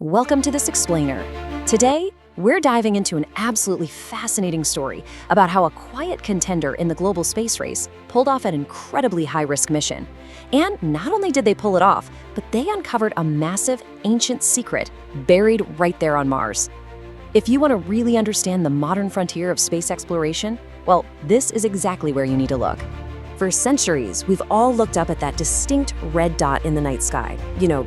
Welcome to This Explainer. Today, we're diving into an absolutely fascinating story about how a quiet contender in the global space race pulled off an incredibly high-risk mission. And not only did they pull it off, but they uncovered a massive, ancient secret buried right there on Mars. If you want to really understand the modern frontier of space exploration, well, this is exactly where you need to look. For centuries, we've all looked up at that distinct red dot in the night sky,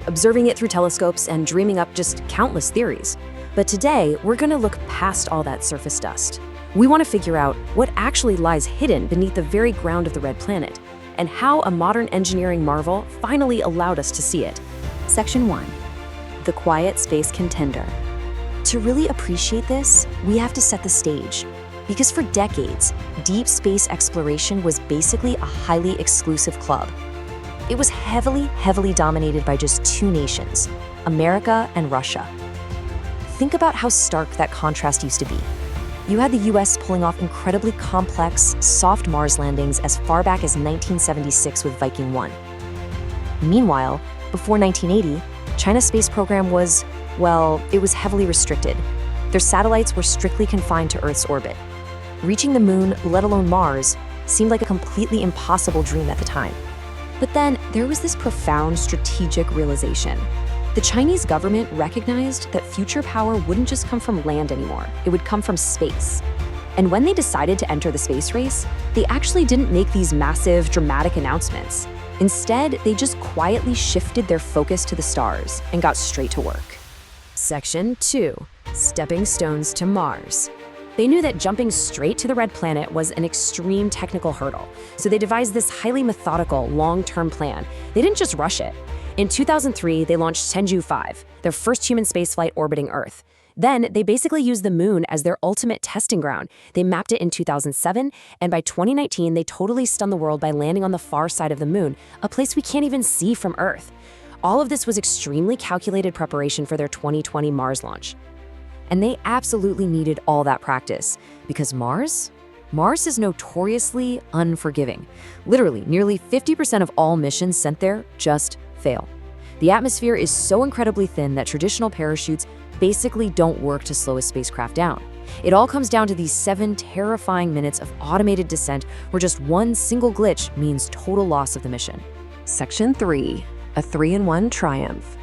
observing it through telescopes and dreaming up just countless theories. But today, we're going to look past all that surface dust. We want to figure out what actually lies hidden beneath the very ground of the red planet, and how a modern engineering marvel finally allowed us to see it. Section 1. The Quiet Space Contender. To really appreciate this, we have to set the stage. Because for decades, deep space exploration was basically a highly exclusive club. It was heavily dominated by just two nations, America and Russia. Think about how stark that contrast used to be. You had the US pulling off incredibly complex, soft Mars landings as far back as 1976 with Viking 1. Meanwhile, before 1980, China's space program was, it was heavily restricted. Their satellites were strictly confined to Earth's orbit. Reaching the moon, let alone Mars, seemed like a completely impossible dream at the time. But then there was this profound strategic realization. The Chinese government recognized that future power wouldn't just come from land anymore, it would come from space. And when they decided to enter the space race, they actually didn't make these massive, dramatic announcements. Instead, they just quietly shifted their focus to the stars and got straight to work. Section 2. Stepping Stones to Mars. They knew that jumping straight to the red planet was an extreme technical hurdle, so they devised this highly methodical, long-term plan. They didn't just rush it. In 2003, they launched Tianwen, their first human spaceflight orbiting Earth. Then, they basically used the moon as their ultimate testing ground. They mapped it in 2007, and by 2019, they totally stunned the world by landing on the far side of the moon, a place we can't even see from Earth. All of this was extremely calculated preparation for their 2020 Mars launch. And they absolutely needed all that practice, because Mars is notoriously unforgiving. Literally, nearly 50% of all missions sent there just fail. The atmosphere is so incredibly thin that traditional parachutes basically don't work to slow a spacecraft down. It all comes down to these 7 terrifying minutes of automated descent where just one single glitch means total loss of the mission. Section 3. A 3-in-1 triumph.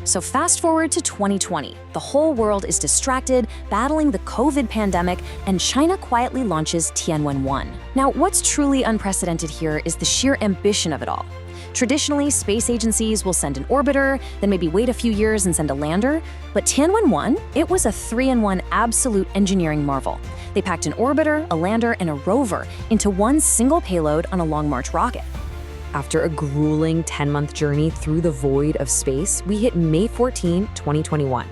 So fast forward to 2020. The whole world is distracted, battling the COVID pandemic, and China quietly launches Tianwen-1. Now, what's truly unprecedented here is the sheer ambition of it all. Traditionally, space agencies will send an orbiter, then maybe wait a few years and send a lander. But Tianwen-1, it was a 3-in-1 absolute engineering marvel. They packed an orbiter, a lander, and a rover into one single payload on a Long March rocket. After a grueling 10-month journey through the void of space, we hit May 14, 2021.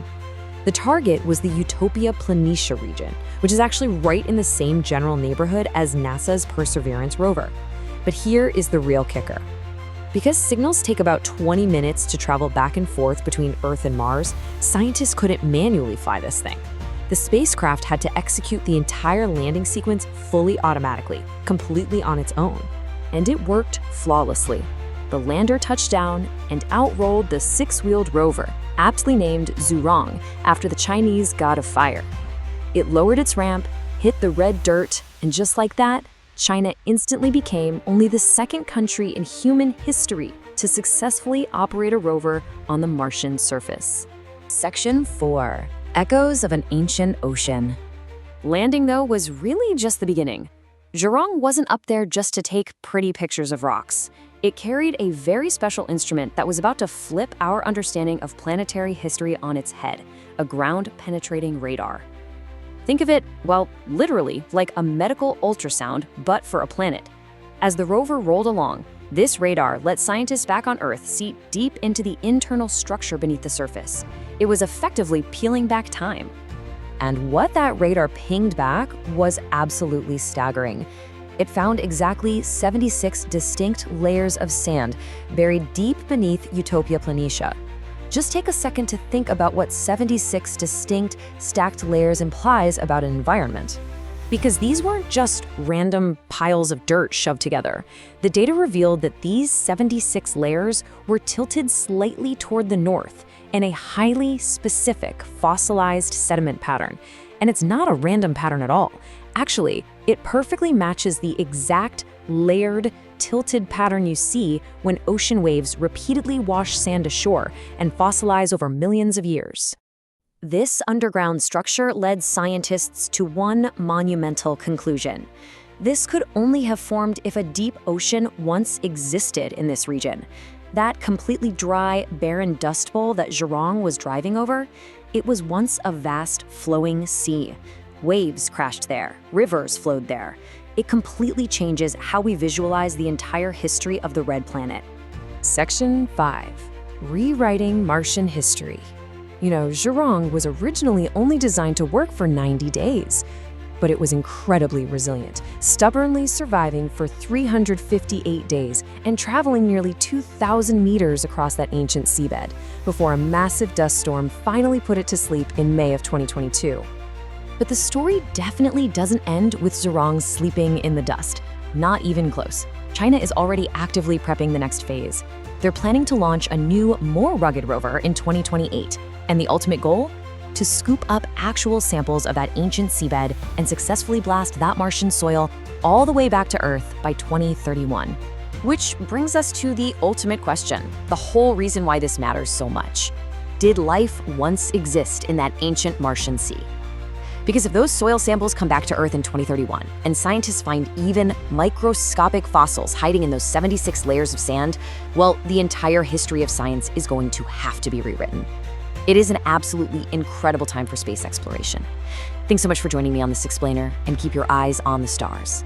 The target was the Utopia Planitia region, which is actually right in the same general neighborhood as NASA's Perseverance rover. But here is the real kicker. Because signals take about 20 minutes to travel back and forth between Earth and Mars, scientists couldn't manually fly this thing. The spacecraft had to execute the entire landing sequence fully automatically, completely on its own. And it worked flawlessly. The lander touched down and out-rolled the 6-wheeled rover, aptly named Zhurong, after the Chinese god of fire. It lowered its ramp, hit the red dirt, and just like that, China instantly became only the second country in human history to successfully operate a rover on the Martian surface. Section 4. Echoes of an Ancient Ocean. Landing, though, was really just the beginning. Zhurong wasn't up there just to take pretty pictures of rocks. It carried a very special instrument that was about to flip our understanding of planetary history on its head, a ground-penetrating radar. Think of it, literally like a medical ultrasound, but for a planet. As the rover rolled along, this radar let scientists back on Earth see deep into the internal structure beneath the surface. It was effectively peeling back time. And what that radar pinged back was absolutely staggering. It found exactly 76 distinct layers of sand buried deep beneath Utopia Planitia. Just take a second to think about what 76 distinct, stacked layers implies about an environment. Because these weren't just random piles of dirt shoved together. The data revealed that these 76 layers were tilted slightly toward the north, in a highly specific fossilized sediment pattern. And it's not a random pattern at all. Actually, it perfectly matches the exact layered, tilted pattern you see when ocean waves repeatedly wash sand ashore and fossilize over millions of years. This underground structure led scientists to one monumental conclusion. This could only have formed if a deep ocean once existed in this region. That completely dry, barren dust bowl that Zhurong was driving over, it was once a vast, flowing sea. Waves crashed there, rivers flowed there. It completely changes how we visualize the entire history of the Red Planet. Section 5. Rewriting Martian History. Zhurong was originally only designed to work for 90 days, but it was incredibly resilient, stubbornly surviving for 358 days and traveling nearly 2,000 meters across that ancient seabed before a massive dust storm finally put it to sleep in May of 2022. But the story definitely doesn't end with Zhurong sleeping in the dust. Not even close. China is already actively prepping the next phase. They're planning to launch a new, more rugged rover in 2028. And the ultimate goal? To scoop up actual samples of that ancient seabed and successfully blast that Martian soil all the way back to Earth by 2031. Which brings us to the ultimate question, the whole reason why this matters so much. Did life once exist in that ancient Martian sea? Because if those soil samples come back to Earth in 2031, and scientists find even microscopic fossils hiding in those 76 layers of sand, well, the entire history of science is going to have to be rewritten. It is an absolutely incredible time for space exploration. Thanks so much for joining me on this explainer, and keep your eyes on the stars.